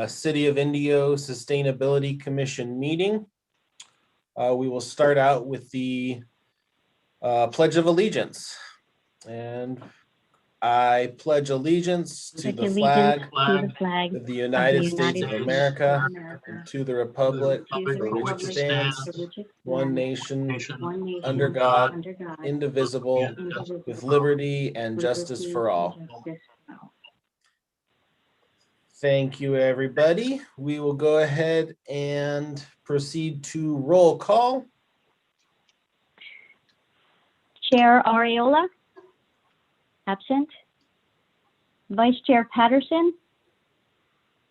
City of Indio Sustainability Commission meeting. We will start out with the Pledge of Allegiance. And I pledge allegiance to the flag of the United States of America and to the republic for which it stands, one nation, under God, indivisible, with liberty and justice for all. Thank you, everybody. We will go ahead and proceed to roll call. Chair Arreola, absent. Vice Chair Patterson,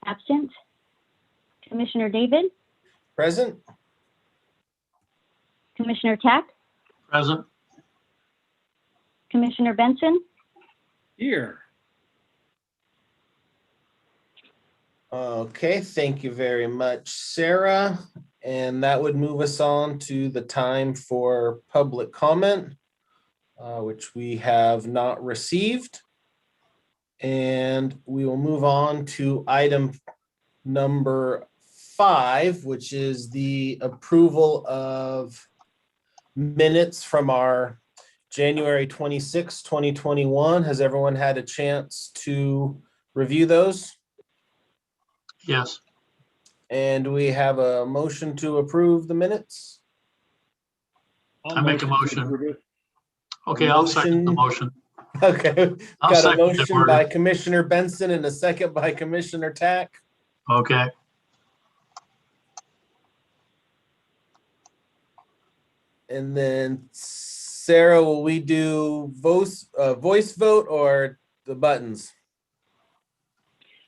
absent. Commissioner David, Present. Commissioner Tack, Present. Commissioner Benson, Here. Okay, thank you very much, Sarah. And that would move us on to the time for public comment, which we have not received. And we will move on to item number 5, which is the approval of minutes from our January 26, 2021. Has everyone had a chance to review those? Yes. And we have a motion to approve the minutes. I make a motion. Okay, I'll second the motion. Okay, I'll got a second the motion word. by Commissioner Benson and a second by Commissioner Tack. Okay. And then Sarah, will we do voice vote or the buttons?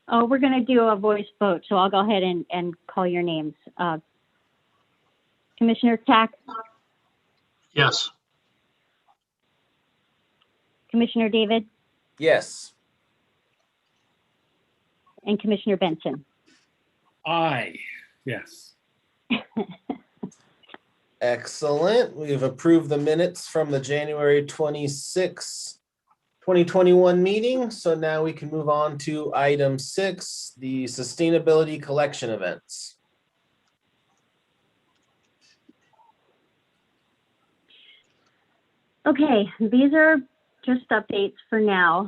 oh, we're going to do a voice vote, so I'll go ahead and call your names. Commissioner Tack, Yes. Commissioner David, Yes. and Commissioner Benson. Aye, yes. Excellent. We've approved the minutes from the January 26, 2021 meeting. So now we can move on to item 6, the sustainability collection events. Okay, these are just updates for now.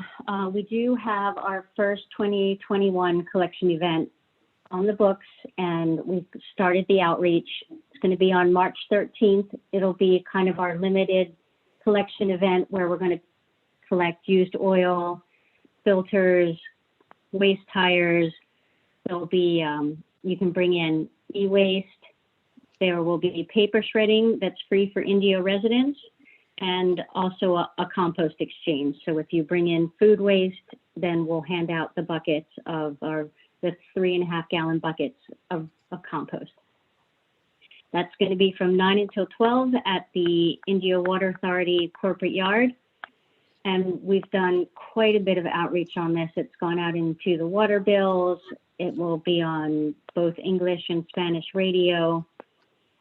We do have our first 2021 collection event on the books, and we've started the outreach. It's going to be on March 13th. It'll be kind of our limited collection event where we're going to collect used oil, filters, waste tires. There'll be, you can bring in e-waste. There will be paper shredding that's free for Indio residents, and also a compost exchange. So if you bring in food waste, then we'll hand out the buckets of the 3.5 gallon buckets of compost. That's going to be from 9 until 12 at the Indio Water Authority corporate yard. And we've done quite a bit of outreach on this. It's gone out into the water bills. It will be on both English and Spanish radio.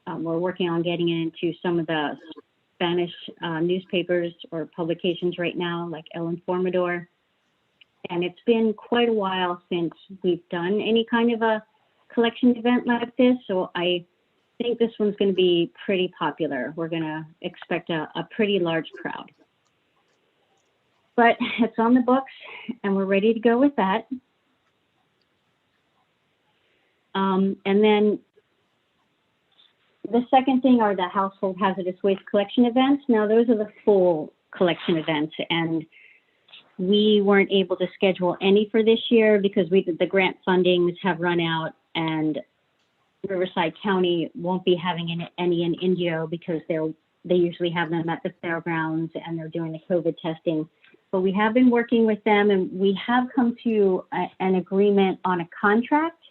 We're working on getting it into some of the Spanish newspapers or publications right now, like El Informador. And it's been quite a while since we've done any kind of a collection event like this. So I think this one's going to be pretty popular. We're going to expect a pretty large crowd. But it's on the books and we're ready to go with that. And then the second thing are the household hazardous waste collection events. Now those are the full collection events, and we weren't able to schedule any for this year because the grant fundings have run out, and Riverside County won't be having any in Indio because they usually have them at the fairgrounds and they're doing the COVID testing. But we have been working with them, and we have come to an agreement on a contract.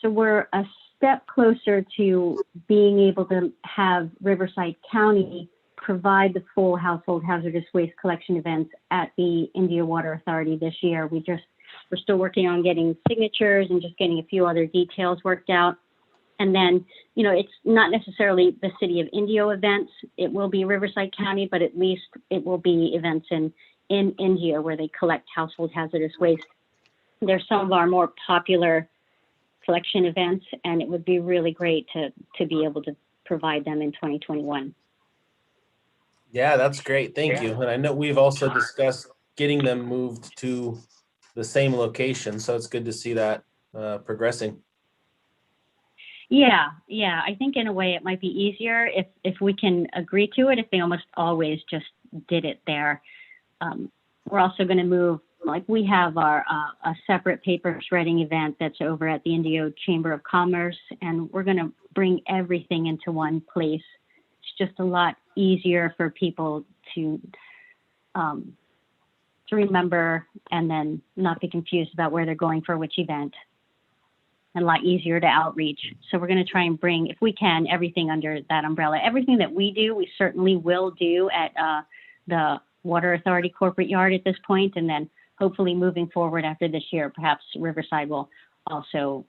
So we're a step closer to being able to have Riverside County provide the full household hazardous waste collection events at the Indio Water Authority this year. We're still working on getting signatures and just getting a few other details worked out. And then, you know, it's not necessarily the City of Indio events. It will be Riverside County, but at least it will be events in Indio where they collect household hazardous waste. They're some of our more popular collection events, and it would be really great to be able to provide them in 2021. Yeah, that's great. Thank you. And I know we've also discussed getting them moved to the same location, so it's good to see that progressing. Yeah, I think in a way it might be easier if we can agree to it, if they almost always just did it there. We're also going to move, like we have our a separate paper shredding event that's over at the Indio Chamber of Commerce, and we're going to bring everything into one place. It's just a lot easier for people to remember and then not be confused about where they're going for which event, and a lot easier to outreach. So we're going to try and bring, if we can, everything under that umbrella. Everything that we do, we certainly will do at the Water Authority corporate yard at this point, and then hopefully moving forward after this year, perhaps Riverside will also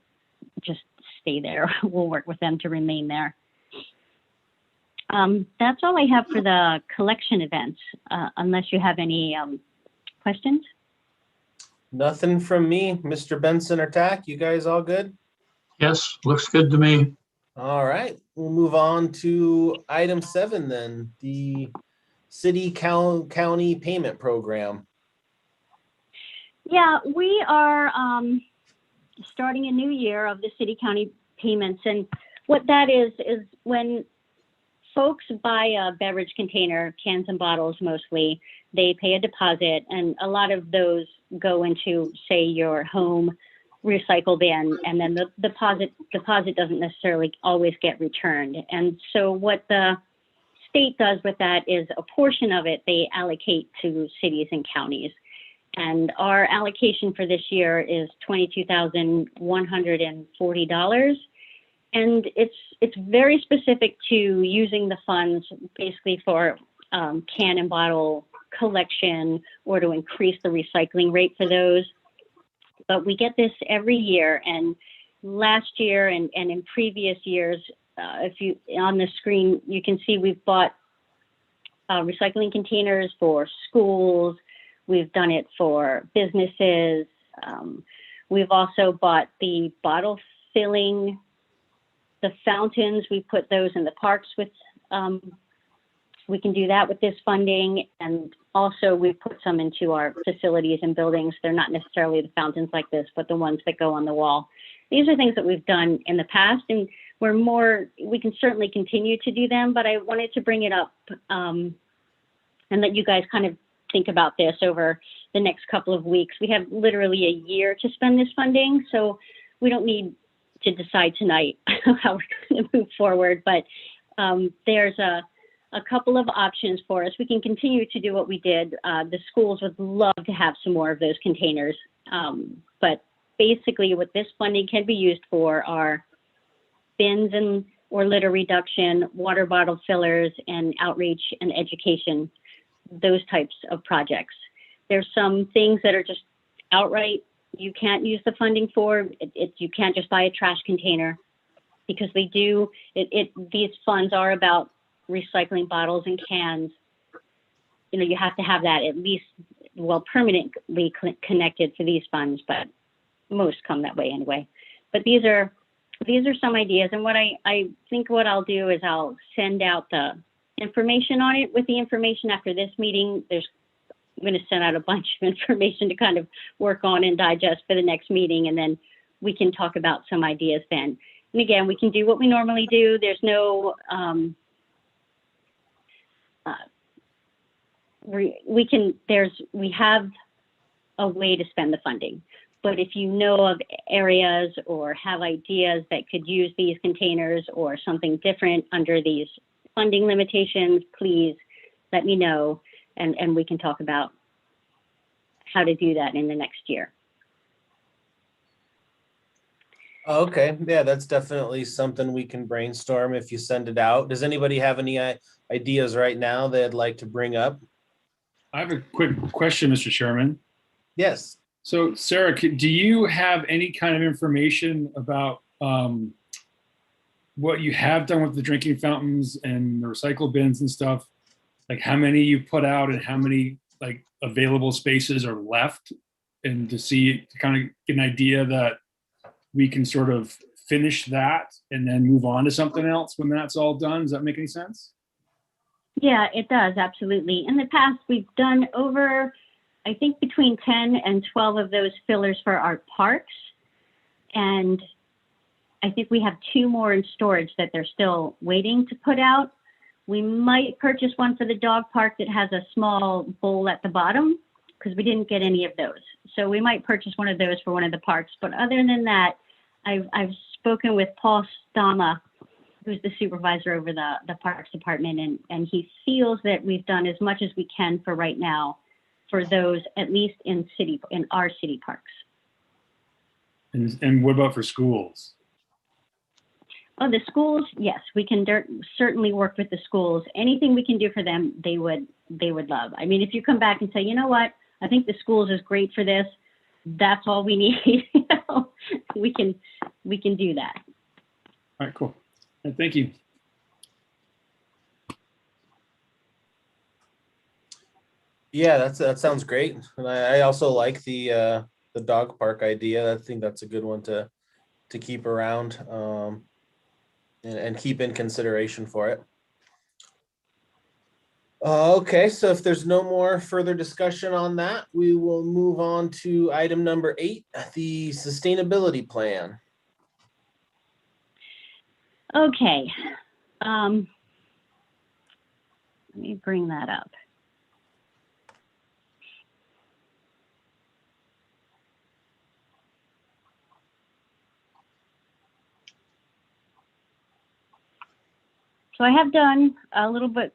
just stay there. We'll work with them to remain there. That's all I have for the collection events, unless you have any questions. Nothing from me, Mr. Benson or Tack. You guys all good? Yes, looks good to me. All right, we'll move on to item 7 then, the city county payment program. Yeah, we are starting a new year of the city county payments. And what that is when folks buy a beverage container, cans and bottles mostly, they pay a deposit, and a lot of those go into, say, your home recycle bin, and then the deposit doesn't necessarily always get returned. And so what the state does with that is a portion of it they allocate to cities and counties. And our allocation for this year is $22,140. And it's very specific to using the funds basically for can and bottle collection or to increase the recycling rate for those. But we get this every year, and last year and in previous years, if you on the screen, you can see we've bought recycling containers for schools. We've done it for businesses. We've also bought the bottle filling, the fountains. We put those in the parks with, we can do that with this funding. And also we put some into our facilities and buildings. They're not necessarily the fountains like this, but the ones that go on the wall. These are things that we've done in the past, and we can certainly continue to do them, but I wanted to bring it up and let you guys kind of think about this over the next couple of weeks. We have literally a year to spend this funding, so we don't need to decide tonight how we're going to move forward, but there's a couple of options for us. We can continue to do what we did. The schools would love to have some more of those containers, but basically what this funding can be used for are bins or litter reduction, water bottle fillers, and outreach and education, those types of projects. There's some things that are just outright you can't use the funding for. You can't just buy a trash container, because they do, these funds are about recycling bottles and cans. You know, you have to have that at least, well, permanently connected to these funds, but most come that way anyway. But these are some ideas, and what I think what I'll do is I'll send out the information on it with the information after this meeting. I'm going to send out a bunch of information to kind of work on and digest for the next meeting, and then we can talk about some ideas then. And again, we can do what we normally do. There's no, we have a way to spend the funding. But if you know of areas or have ideas that could use these containers or something different under these funding limitations, please let me know, and we can talk about how to do that in the next year. Okay, yeah, that's definitely something we can brainstorm if you send it out. Does anybody have any ideas right now they'd like to bring up? I have a quick question, Mr. Chairman. Yes. So Sarah, do you have any kind of information about what you have done with the drinking fountains and the recycle bins and stuff? Like how many you put out and how many like available spaces are left, and to kind of get an idea that we can sort of finish that and then move on to something else when that's all done. Does that make any sense? Yeah, it does, absolutely. In the past, we've done over, I think, between 10 and 12 of those fillers for our parks. And I think we have 2 more in storage that they're still waiting to put out. We might purchase one for the dog park that has a small bowl at the bottom, because we didn't get any of those. So we might purchase one of those for one of the parks. But other than that, I've spoken with Paul Stama, who's the supervisor over the Parks Department, and he feels that we've done as much as we can for right now for those, at least in our city parks. And what about for schools? Oh, the schools, yes, we can certainly work with the schools. Anything we can do for them, they would love. I mean, if you come back and say, you know what, I think the schools is great for this, that's all we need. We can do that. All right, cool. Thank you. Yeah, that sounds great. And I also like the dog park idea. I think that's a good one to keep around and keep in consideration for it. Okay, so if there's no more further discussion on that, we will move on to item number 8, the sustainability plan. Okay. Let me bring that up. So I have done a little bit,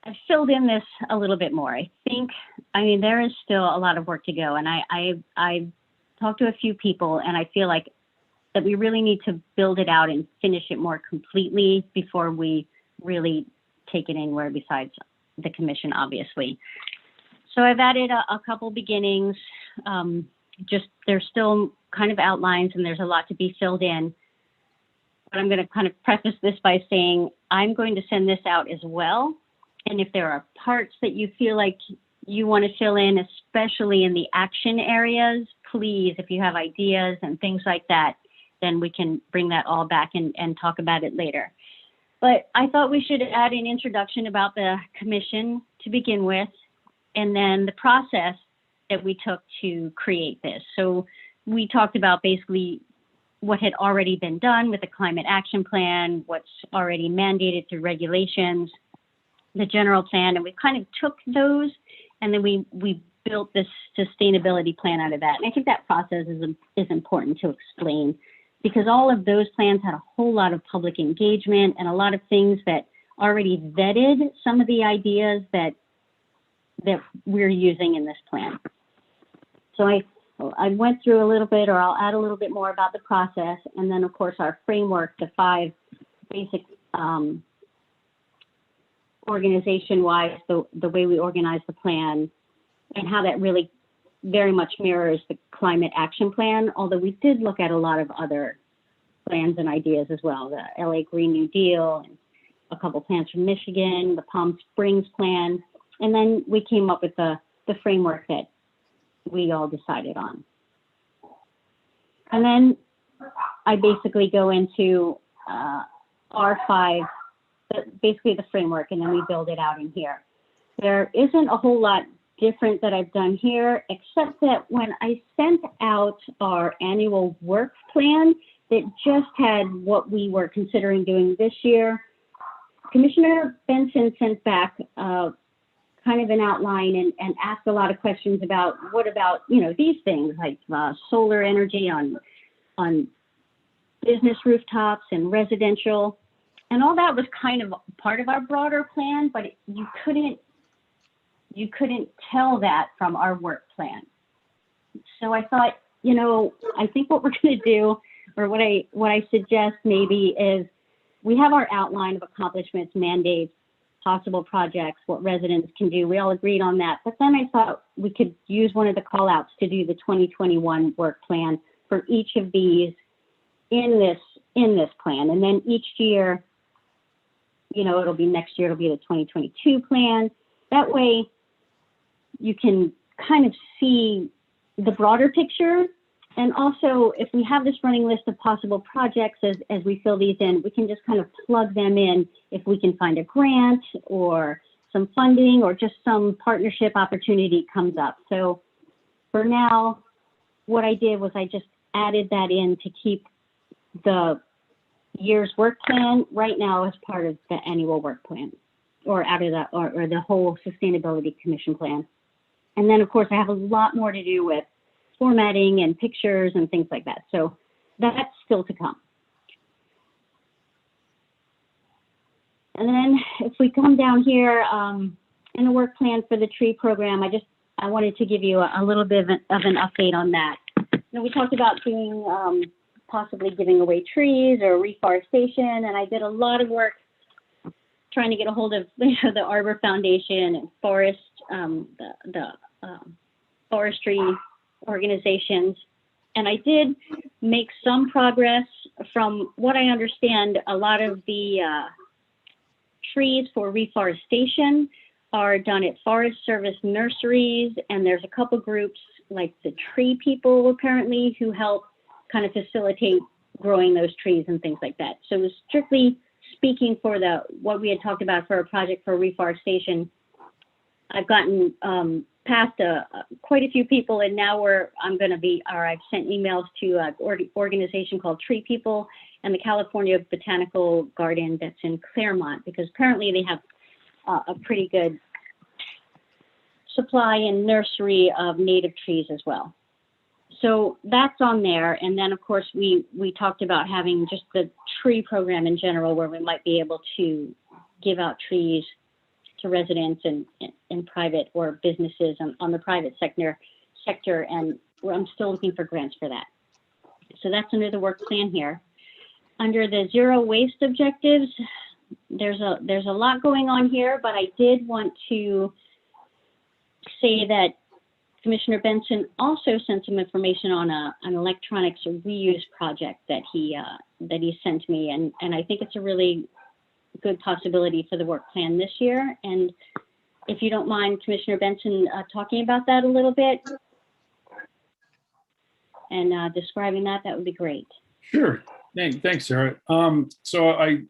I've filled in this a little bit more. I mean, there is still a lot of work to go. And I talked to a few people, and I feel like that we really need to build it out and finish it more completely before we really take it anywhere besides the commission, obviously. So I've added a couple beginnings. Just there's still kind of outlines, and there's a lot to be filled in. But I'm going to kind of preface this by saying I'm going to send this out as well. And if there are parts that you feel like you want to fill in, especially in the action areas, please, if you have ideas and things like that, then we can bring that all back and talk about it later. But I thought we should add an introduction about the commission to begin with, and then the process that we took to create this. So we talked about basically what had already been done with the climate action plan, what's already mandated through regulations, the general plan, and we kind of took those, and then we built this sustainability plan out of that. And I think that process is important to explain, because all of those plans had a whole lot of public engagement and a lot of things that already vetted some of the ideas that we're using in this plan. So I went through a little bit, or I'll add a little bit more about the process, and then of course our framework, the 5 basic organization-wise, the way we organize the plan, and how that really very much mirrors the climate action plan, although we did look at a lot of other plans and ideas as well, the LA Green New Deal, and a couple plans from Michigan, the Palm Springs plan, and then we came up with the framework that we all decided on. And then I basically go into our 5, basically the framework, and then we build it out in here. There isn't a whole lot different that I've done here, except that when I sent out our annual work plan that just had what we were considering doing this year, Commissioner Benson sent back kind of an outline and asked a lot of questions about what about, these things like solar energy on business rooftops and residential. And all that was kind of part of our broader plan, but you couldn't tell that from our work plan. So I thought, I think what we're going to do, or what I suggest maybe, is we have our outline of accomplishments, mandates, possible projects, what residents can do. We all agreed on that. But then I thought we could use one of the call outs to do the 2021 work plan for each of these in this plan. And then each year, it'll be next year, it'll be the 2022 plan. That way you can kind of see the broader picture And also, if we have this running list of possible projects as we fill these in, we can just kind of plug them in if we can find a grant or some funding or just some partnership opportunity comes up. So for now, what I did was I just added that in to keep the year's work plan right now as part of the annual work plan, or out of the, or the whole Sustainability Commission plan. And then, of course, I have a lot more to do with formatting and pictures and things like that. So that's still to come. And then if we come down here in the work plan for the tree program, I wanted to give you a little bit of an update on that. You know, we talked about doing possibly giving away trees or reforestation, and I did a lot of work trying to get a hold of the Arbor Foundation and forest, forestry organizations. And I did make some progress. From what I understand, a lot of the trees for reforestation are done at Forest Service nurseries, and there's a couple groups like the Tree People apparently who help kind of facilitate growing those trees and things like that. So it was strictly speaking for what we had talked about for a project for reforestation. I've gotten past quite a few people, and now I've sent emails to an organization called Tree People and the California Botanical Garden that's in Claremont, because apparently they have a pretty good supply and nursery of native trees as well. So that's on there. And then, of course, we talked about having just the tree program in general, where we might be able to give out trees to residents and private or businesses on the private sector. And I'm still looking for grants for that. So that's under the work plan here. Under the zero waste objectives, there's a lot going on here, but I did want to say that Commissioner Benson also sent some information on an electronics reuse project that he sent me, and I think it's a really good possibility for the work plan this year. And if you don't mind, Commissioner Benson, talking about that a little bit and describing that would be great. Sure. Thanks, Sarah. So I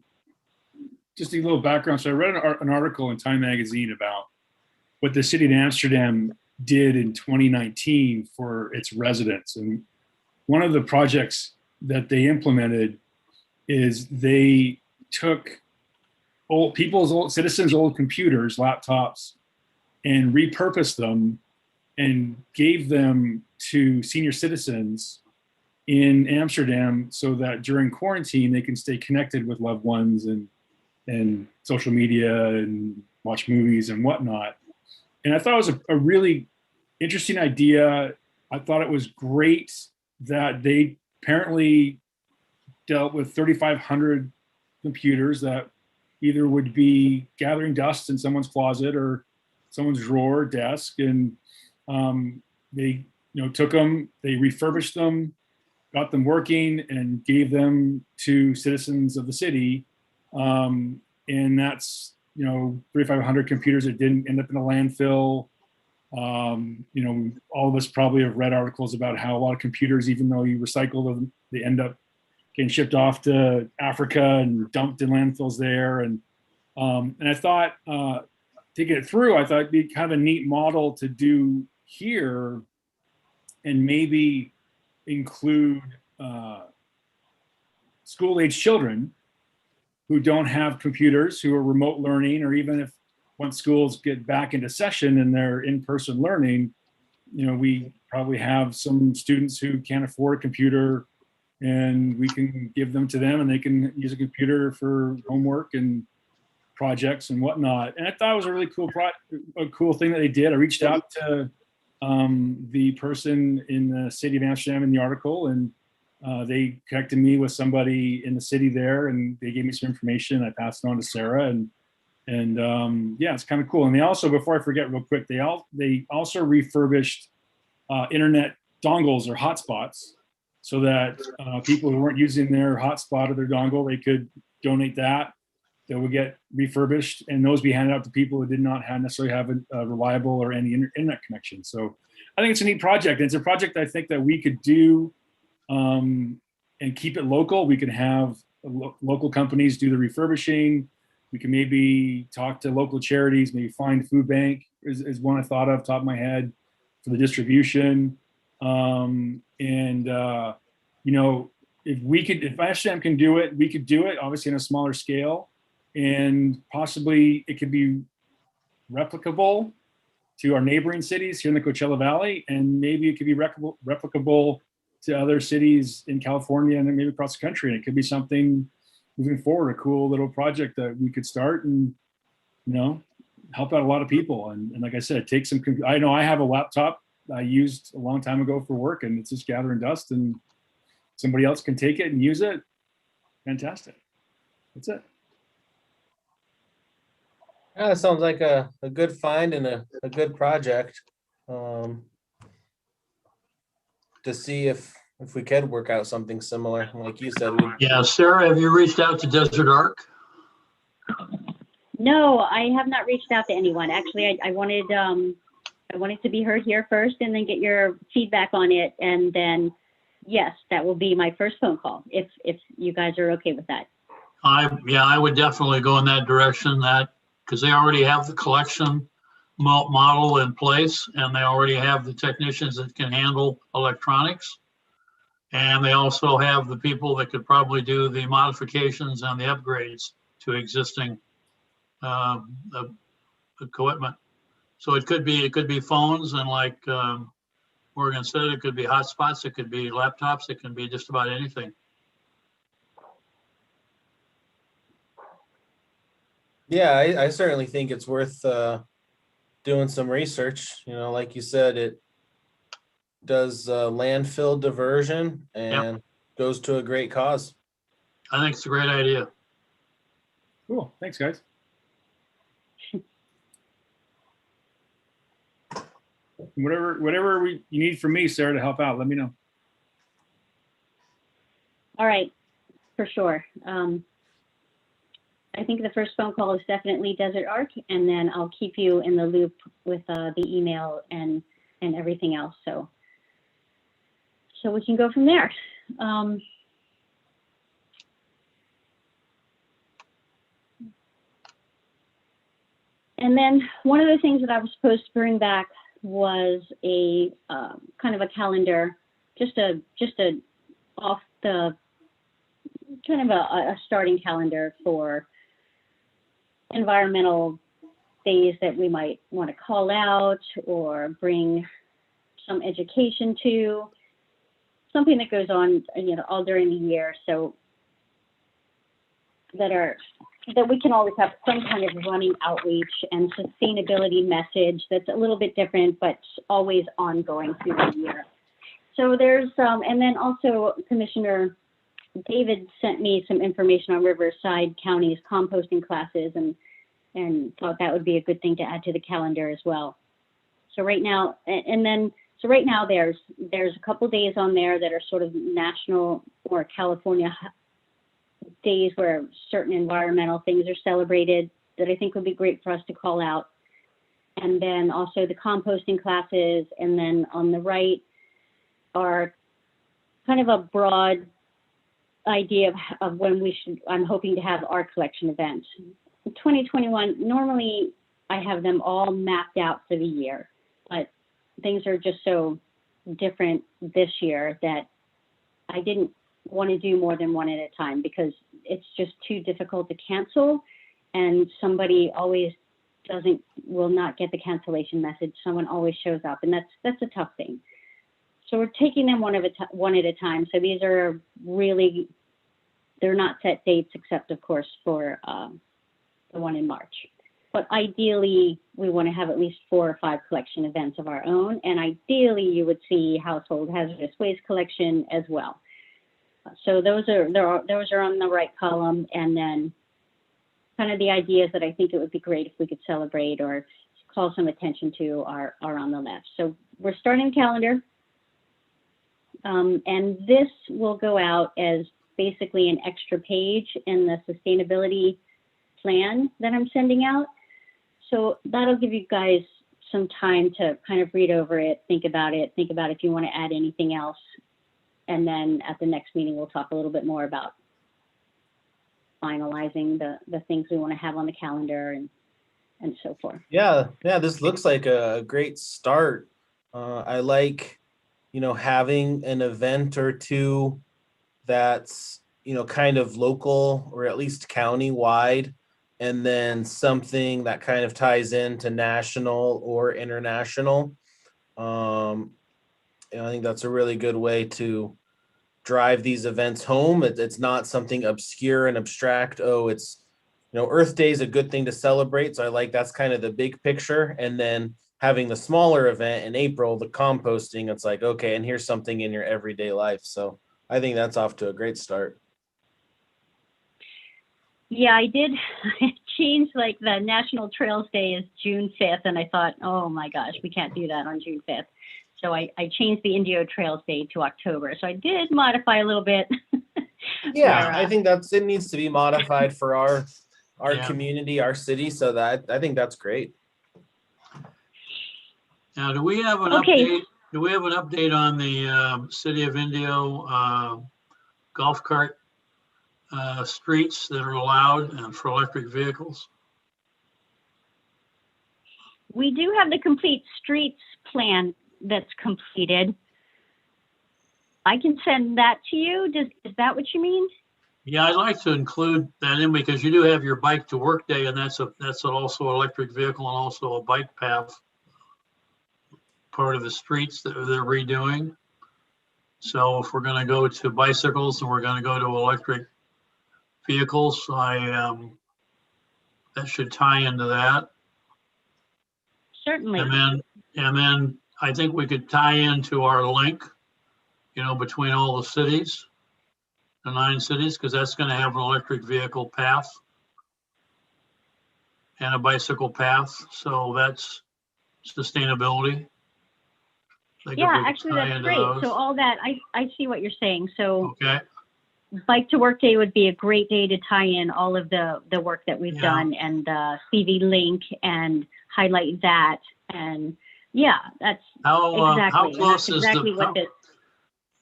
just a little background. So I read an article in Time Magazine about what the city of Amsterdam did in 2019 for its residents. And one of the projects that they implemented is they took citizens' old computers, laptops, and repurposed them and gave them to senior citizens in Amsterdam so that during quarantine they can stay connected with loved ones and social media and watch movies and whatnot. And I thought it was a really interesting idea. I thought it was great that they apparently dealt with 3,500 computers that either would be gathering dust in someone's closet or someone's drawer or desk. And they took them, they refurbished them, got them working, and gave them to citizens of the city. And that's 3,500 computers that didn't end up in a landfill. All of us probably have read articles about how a lot of computers, even though you recycle them, they end up getting shipped off to Africa and dumped in landfills there. And I thought, thinking it through, I thought it'd be kind of a neat model to do here, and maybe include school-age children who don't have computers, who are remote learning, or even if once schools get back into session and they're in-person learning, we probably have some students who can't afford a computer, and we can give them to them and they can use a computer for homework and projects and whatnot. And I thought it was a really cool thing that they did. I reached out to the person in the city of Amsterdam in the article, and they connected me with somebody in the city there, and they gave me some information. I passed it on to Sarah, and yeah, it's kind of cool. And they also, before I forget real quick, they also refurbished internet dongles or hotspots, so that people who weren't using their hotspot or their dongle, they could donate that. That would get refurbished, and those be handed out to people who did not necessarily have a reliable or any internet connection. So I think it's a neat project. And it's a project I think that we could do and keep it local. We can have local companies do the refurbishing. We can maybe talk to local charities, maybe find food bank is one I thought of top of my head for the distribution. You know, if ISM can do it, we could do it, obviously on a smaller scale, and possibly it could be replicable to our neighboring cities here in the Coachella Valley, and maybe it could be replicable to other cities in California and then maybe across the country. And it could be something moving forward, a cool little project that we could start and, you know, help out a lot of people. And like I said, take some, I know I have a laptop I used a long time ago for work, and it's just gathering dust, and somebody else can take it and use it. Fantastic. That's it. Yeah, that sounds like a good find and a good project. To see if we could work out something similar. Like you said, Yeah, Sarah, have you reached out to Desert Arc? No, I have not reached out to anyone. Actually, I wanted to be heard here first and then get your feedback on it. And then, yes, that will be my first phone call if you guys are okay with that. I would definitely go in that direction, because they already have the collection model in place, and they already have the technicians that can handle electronics. And they also have the people that could probably do the modifications and the upgrades to existing equipment. So it could be phones, and like Morgan said, it could be hotspots, it could be laptops, it can be just about anything. yeah, I certainly think it's worth doing some research. You know, like you said, it does landfill diversion and goes to a great cause. I think it's a great idea. Cool. Thanks, guys. Whatever you need from me, Sarah, to help out, let me know. All right, for sure. I think the first phone call is definitely Desert Arc, and then I'll keep you in the loop with the email and everything else. So we can go from there. And then one of the things that I was supposed to bring back was a kind of a calendar, just a off the kind of a starting calendar for environmental days that we might want to call out or bring some education to, something that goes on, you know, all during the year, so that we can always have some kind of running outreach and sustainability message that's a little bit different, but always ongoing through the year. So there's, and then also Commissioner David sent me some information on Riverside County's composting classes, and thought that would be a good thing to add to the calendar as well. So right now, so right now there's a couple days on there that are sort of national or California days where certain environmental things are celebrated that I think would be great for us to call out. And then also the composting classes, and then on the right are kind of a broad idea of when I'm hoping to have our collection events. In 2021, normally I have them all mapped out for the year, but things are just so different this year that I didn't want to do more than one at a time because it's just too difficult to cancel, and somebody always will not get the cancellation message. Someone always shows up, and that's a tough thing. So we're taking them one at a time. So these are really, they're not set dates except of course for the one in March. But ideally, we want to have at least 4 or 5 collection events of our own. And ideally, you would see household hazardous waste collection as well. So those are on the right column. And then kind of the ideas that I think it would be great if we could celebrate or call some attention to are on the left. So we're starting the calendar. And this will go out as basically an extra page in the sustainability plan that I'm sending out. So that'll give you guys some time to kind of read over it, think about if you want to add anything else. And then at the next meeting, we'll talk a little bit more about finalizing the things we want to have on the calendar and so forth. Yeah, this looks like a great start. I like, having an event or two that's, kind of local or at least county-wide, and then something that kind of ties into national or international. I think that's a really good way to drive these events home. It's not something obscure and abstract. Oh, it's, Earth Day is a good thing to celebrate. So I like that's kind of the big picture. And then having the smaller event in April, the composting, it's like, okay, and here's something in your everyday life. So I think that's off to a great start. Yeah, I did change, like, the National Trails Day is June 5th, and I thought, oh my gosh, we can't do that on June 5th. So I changed the Indio Trails Day to October. So I did modify a little bit. Yeah, where, I think it needs to be modified for our Yeah. community, our city. So that I think that's great. Now, do we have an Okay. update? Do we have an update on the City of Indio golf cart streets that are allowed and for electric vehicles? We do have the complete streets plan that's completed. I can send that to you. Is that what you mean? Yeah, I'd like to include that in because you do have your bike to work day, and that's also electric vehicle and also a bike path part of the streets that they're redoing. So if we're going to go to bicycles and we're going to go to electric vehicles, that should tie into that. Certainly. And then I think we could tie into our link, between all the cities, the 9 cities, because that's going to have an electric vehicle path and a bicycle path. So that's sustainability. Yeah, actually, that's great. So all that, I see what you're saying. So Okay. Bike to Work Day would be a great day to tie in all of the work that we've done and the CV link and highlight that. And yeah, that's How exactly. close And is that's exactly what this.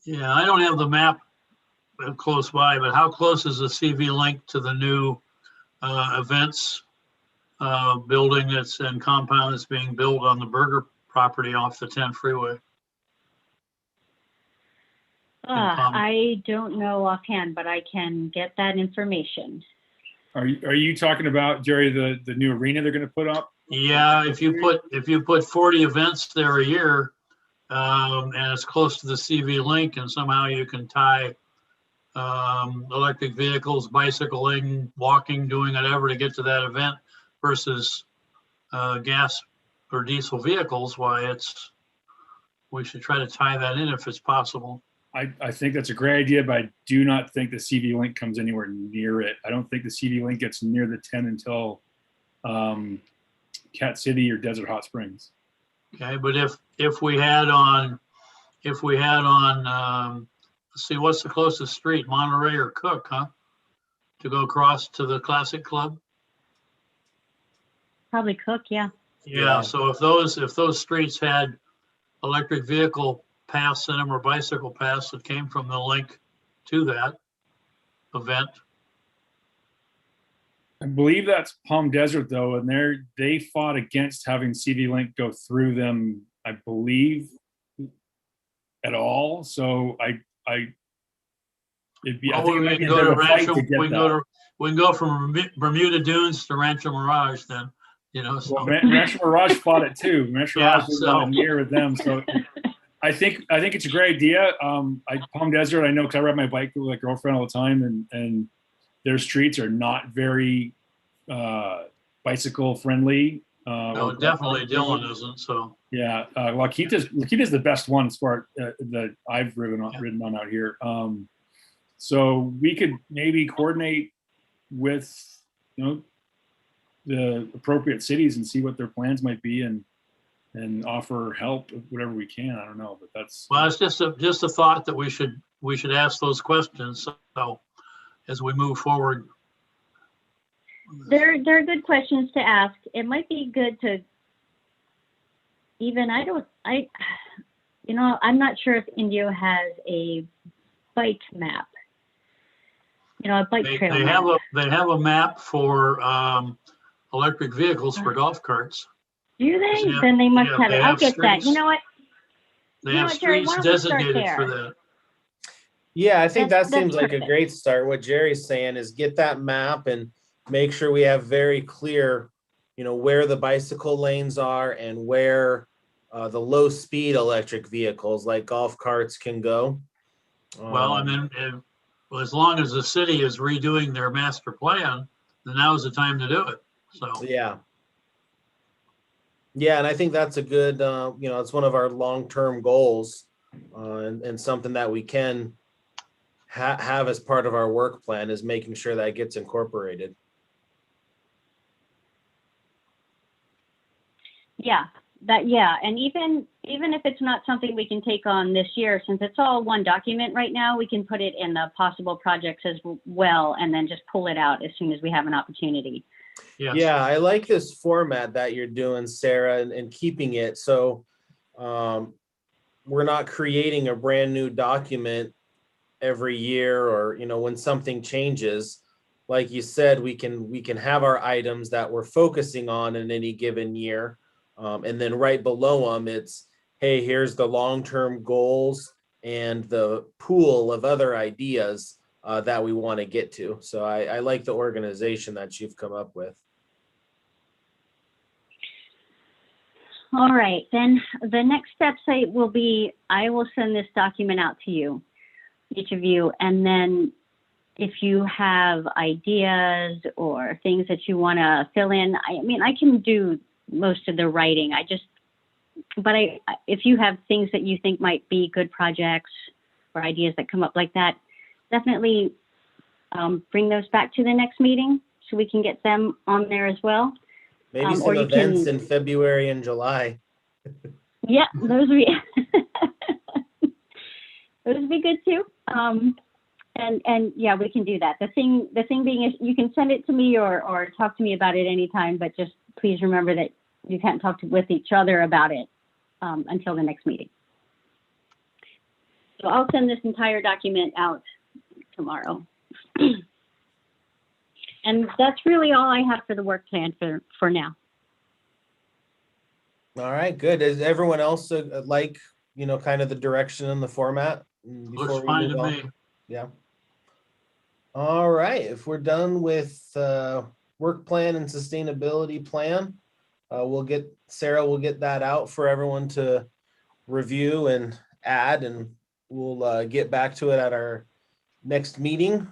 Yeah, I don't have the map close by, but how close is the CV link to the new events building that's and compound that's being built on the Berger property off the 10 freeway? I don't know offhand, but I can get that information. Are you talking about, Jerry, the new arena they're going to put up? Yeah, if you put 40 events there a year, and it's close to the CV link, and somehow you can tie electric vehicles, bicycling, walking, doing whatever to get to that event versus gas or diesel vehicles, we should try to tie that in if it's possible. I think that's a great idea, but I do not think the CV link comes anywhere near it. I don't think the CV link gets near the 10 until Cat City or Desert Hot Springs. Okay, but if we had on, let's see, what's the closest street, Monterey or Cook, huh? To go across to the Classic Club? Probably Cook, yeah. Yeah, so if those streets had electric vehicle paths in them or bicycle paths that came from the link to that event. I believe that's Palm Desert though, and they fought against having CV Link go through them, I believe, at all. So it'd be, I think it might be a bit of a fight to get that. We can go from Bermuda Dunes to Rancho Mirage then, So. Well, Rancho Mirage fought it too. Rancho Mirage was near with them, so I think it's a great idea. Palm Desert, I know because I ride my bike with my girlfriend all the time, and their streets are not very bicycle friendly. No, definitely Dylan isn't. So yeah, Laquita's the best one as far that I've ridden on out here. So we could maybe coordinate with the appropriate cities and see what their plans might be and offer help whatever we can. I don't know, but that's it's just a thought that we should ask those questions. So as we move forward, they're good questions to ask. It might be good to even You know, I'm not sure if Indio has a bike map. You know, a bike They, trail they map. have a map for electric vehicles for golf carts. Do they? Yeah, Then they must yeah, have they it. I'll have get that. You streets. know what? They You know have what, Jerry? Why streets don't we start designated for there? that. Yeah, I think that That's seems like a perfect. great start. What Jerry's saying is get that map and make sure we have very clear, where the bicycle lanes are and where the low speed electric vehicles like golf carts can go. Well, and then well, as long as the city is redoing their master plan, then now's the time to do it. So, Yeah. Yeah, and I think that's a good, it's one of our long-term goals, and something that we can have as part of our work plan is making sure that gets incorporated. Yeah, and even if it's not something we can take on this year, since it's all one document right now, we can put it in the possible projects as well, and then just pull it out as soon as we have an opportunity. yes. Yeah, I like this format that you're doing, Sarah, and keeping it so we're not creating a brand new document every year, or when something changes. Like you said, we can have our items that we're focusing on in any given year, and then right below them it's, hey, here's the long-term goals and the pool of other ideas that we want to get to. So I like the organization that you've come up with. All right, then the next steps will be, I will send this document out to you, each of you, and then if you have ideas or things that you want to fill in, I can do most of the writing. But if you have things that you think might be good projects or ideas that come up like that, definitely bring those back to the next meeting so we can get them on there as well. Maybe some or you events can- in February and July. Yeah, those would be those would be good too. And yeah, we can do that. The thing being is, you can send it to me or talk to me about it anytime, but just please remember that you can't talk with each other about it until the next meeting. So I'll send this entire document out tomorrow. And that's really all I have for the work plan for now. All right, good. Does everyone else like, kind of the direction and the format Looks before we fine move to on? me. Yeah. All right, if we're done with work plan and sustainability plan, Sarah will get that out for everyone to review and add, and we'll get back to it at our next meeting.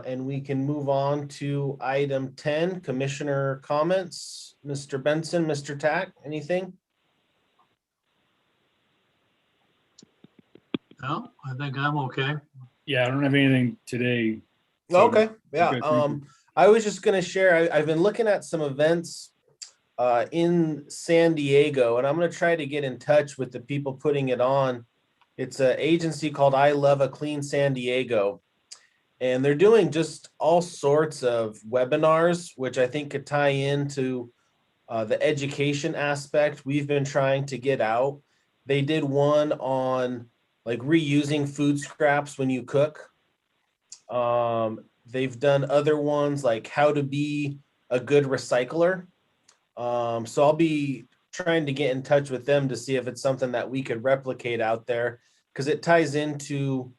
And we can move on to item 10, commissioner comments. Mr. Benson, Mr. Tack, anything? No, I think I'm okay. Yeah, I don't have anything today. So- Okay, yeah. Okay, thank you. I was just gonna share, I've been looking at some events in San Diego, and I'm gonna try to get in touch with the people putting it on. It's an agency called I Love a Clean San Diego. And they're doing just all sorts of webinars, which I think could tie into the education aspect we've been trying to get out. They did one on like reusing food scraps when you cook. They've done other ones like how to be a good recycler. So I'll be trying to get in touch with them to see if it's something that we could replicate out there, because it ties into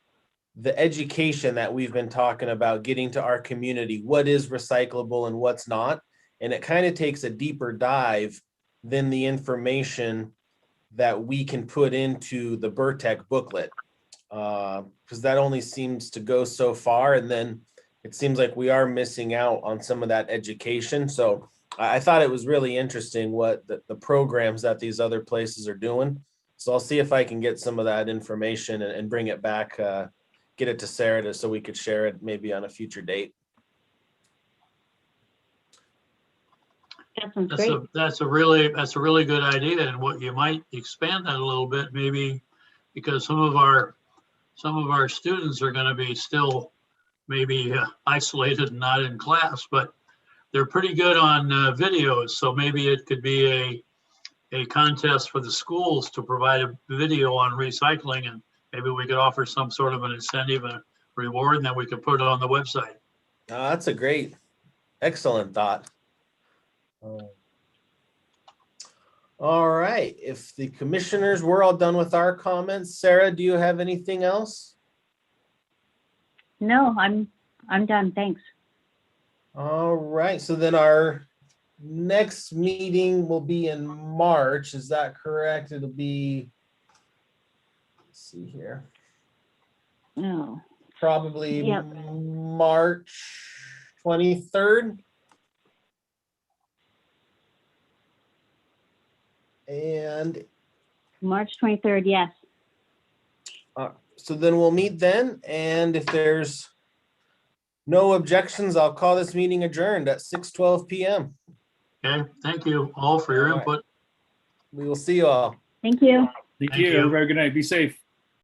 the education that we've been talking about getting to our community, what is recyclable and what's not. And it kind of takes a deeper dive than the information that we can put into the Burtech booklet. Because that only seems to go so far. And then it seems like we are missing out on some of that education. So I thought it was really interesting what the programs that these other places are doing. So I'll see if I can get some of that information and bring it back, get it to Sarah so we could share it maybe on a future date. That sounds great. That's a really good idea, and what you might expand that a little bit, maybe, because some of our students are going to be still maybe isolated and not in class, but they're pretty good on videos. So maybe it could be a contest for the schools to provide a video on recycling, and maybe we could offer some sort of an incentive and reward, and then we could put it on the website. That's a great, excellent thought. All right, if the commissioners, we're all done with our comments. Sarah, do you have anything else? No, I'm done. Thanks. All right, so then our next meeting will be in March. Is that correct? It'll be, let's see here, No. probably Yep. March 23rd. And March 23rd, yes. so then we'll meet then. And if there's no objections, I'll call this meeting adjourned at 6:12 p.m. Okay, thank you all for your All right. input. We will see you all. Thank you. Thank Thank you. you. Everybody, good night. Be safe.